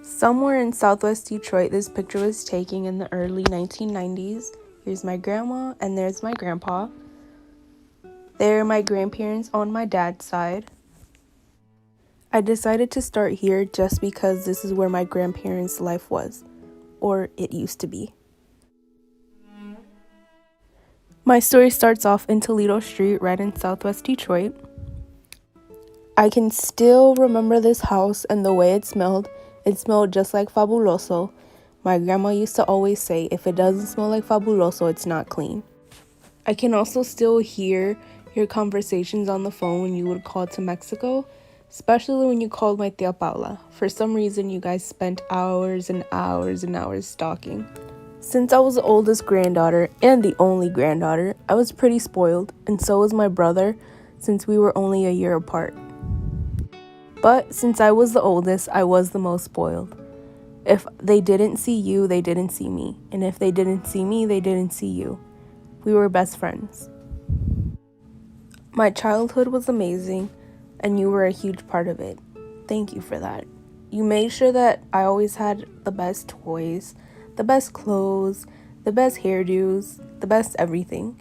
Somewhere in southwest Detroit, this picture was taken in the early 1990s. Here's my grandma, and there's my grandpa. They're my grandparents on my dad's side. I decided to start here just because this is where my grandparents' life was, or it used to be. My story starts off in Toledo Street, right in southwest Detroit. I can still remember this house and the way it smelled. It smelled just like Fabuloso. My grandma used to always say, if it doesn't smell like Fabuloso, it's not clean. I can also still hear your conversations on the phone when you would call to Mexico, especially when you called my tia Paula. For some reason, you guys spent hours and hours and hours talking. Since I was the oldest granddaughter and the only granddaughter, I was pretty spoiled, and so was my brother, since we were only a year apart. But since I was the oldest, I was the most spoiled. If they didn't see you, they didn't see me. And if they didn't see me, they didn't see you. We were best friends. My childhood was amazing, and you were a huge part of it. Thank you for that. You made sure that I always had the best toys, the best clothes, the best hairdos, the best everything.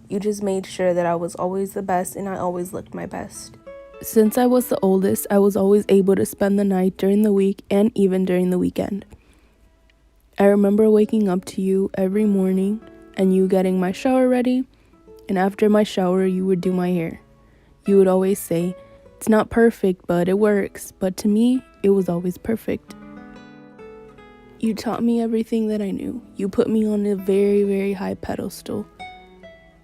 You just made sure that I was always the best and I always looked my best. Since I was the oldest, I was always able to spend the night during the week and even during the weekend. I remember waking up to you every morning and you getting my shower ready, and after my shower, you would do my hair. You would always say, "It's not perfect, but it works." But to me, it was always perfect. You taught me everything that I knew. You put me on a very, very high pedestal.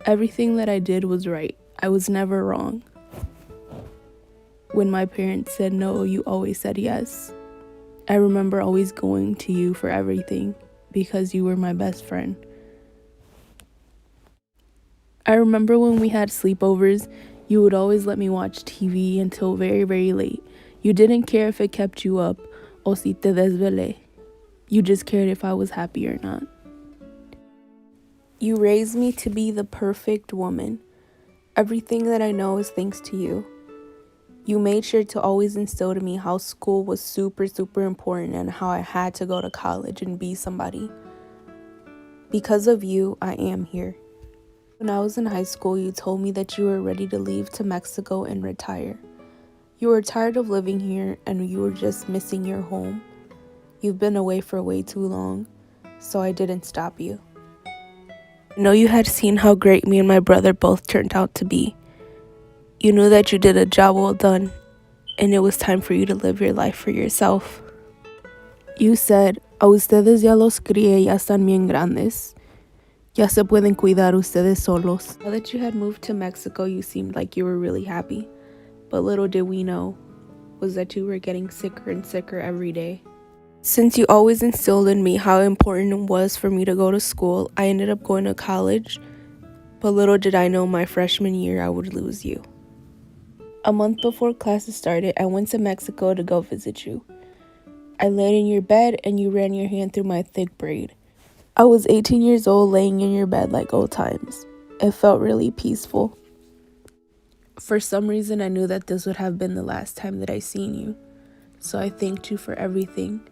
Everything that I did was right. I was never wrong. When my parents said no, you always said yes. I remember always going to you for everything because you were my best friend. I remember when we had sleepovers, you would always let me watch TV until very, very late. You didn't care if it kept you up, o si te desvelé. You just cared if I was happy or not. You raised me to be the perfect woman. Everything that I know is thanks to you. You made sure to always instill in me how school was super, super important and how I had to go to college and be somebody. Because of you, I am here. When I was in high school, you told me that you were ready to leave to Mexico and retire. You were tired of living here and you were just missing your home. You've been away for way too long, so I didn't stop you. I know you had seen how great me and my brother both turned out to be. You knew that you did a job well done, and it was time for you to live your life for yourself. You said, "A ustedes ya los crié, ya están bien grandes. Ya se pueden cuidar ustedes solos." Now that you had moved to Mexico, you seemed like you were really happy. But little did we know was that you were getting sicker and sicker every day. Since you always instilled in me how important it was for me to go to school, I ended up going to college. But little did I know my freshman year I would lose you. A month before classes started, I went to Mexico to go visit you. I laid in your bed and you ran your hand through my thick braid. I was 18 years old laying in your bed like old times. It felt really peaceful. For some reason, I knew that this would have been the last time that I seen you. So I thanked you for everything.